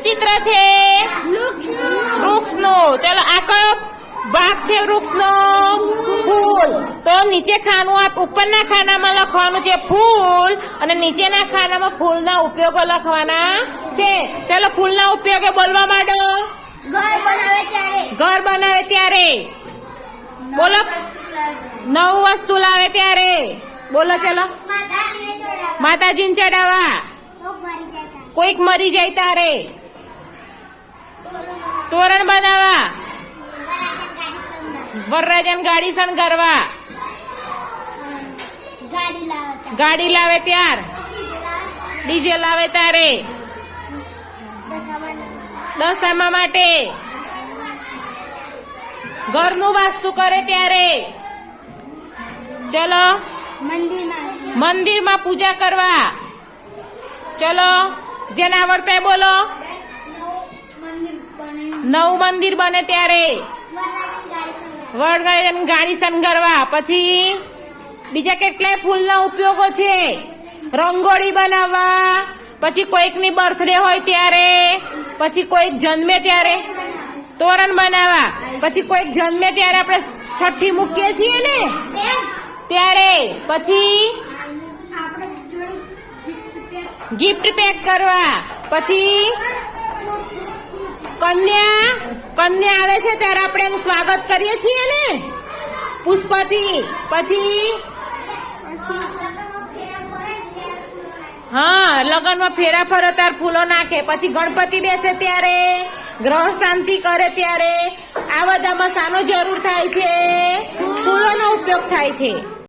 ચિત્ર છે વૃક્ષનું. ચલો આ કયો ભાગ છે વૃક્ષનો? ફૂલ. તો નીચે ખાનું ઉપરના ખાનામાં લખવાનું છે ફૂલ અને નીચેના ખાનામાં ફૂલના ઉપયોગો લખવાના છે. ચલો ફૂલના ઉપયોગો બોલવા માંડો. ઘર બનાવે ત્યારે. બોલો. નવું વસ્તુ લાવે ત્યારે. બોલો ચલો. માતાજીને ચડાવવા. કોઈક મરી જાય તારે. તોરણ બનાવવા. વરરાજાને ગાડી શણગારવા. ગાડી લાવે ત્યાર. ડીજે લાવે તારે. દશામા માટે. ઘરનું વાસ્તુ કરે ત્યારે. ચલો મંદિરમાં પૂજા કરવા. ચલો જેને આવડતા બોલો. નવું મંદિર બને ત્યારે. વરરાજાની ગાડી શણગારવા. પછી બીજા કેટલાય ફૂલના ઉપયોગો છે. રંગોળી બનાવવા. પછી કોઈકની બર્થડે હોય ત્યારે. પછી કોઈક જન્મે ત્યારે તોરણ બનાવવા. પછી કોઈક જન્મે ત્યારે આપણે છઠ્ઠી મૂકીએ છીએ ને ત્યારે. પછી ગિફ્ટ પેક કરવા. પછી કન્યા આવે છે ત્યારે આપણે એનું સ્વાગત કરીએ છીએ ને પુષ્પથી. પછી હા લગ્નમાં ફેરા ફરો ત્યારે ફૂલો નાખે. પછી ગણપતિ બેસે ત્યારે. ગ્રહ શાંતિ કરે ત્યારે. આ બધામાં શાનો જરૂર થાય છે? ફૂલોનો ઉપયોગ થાય છે.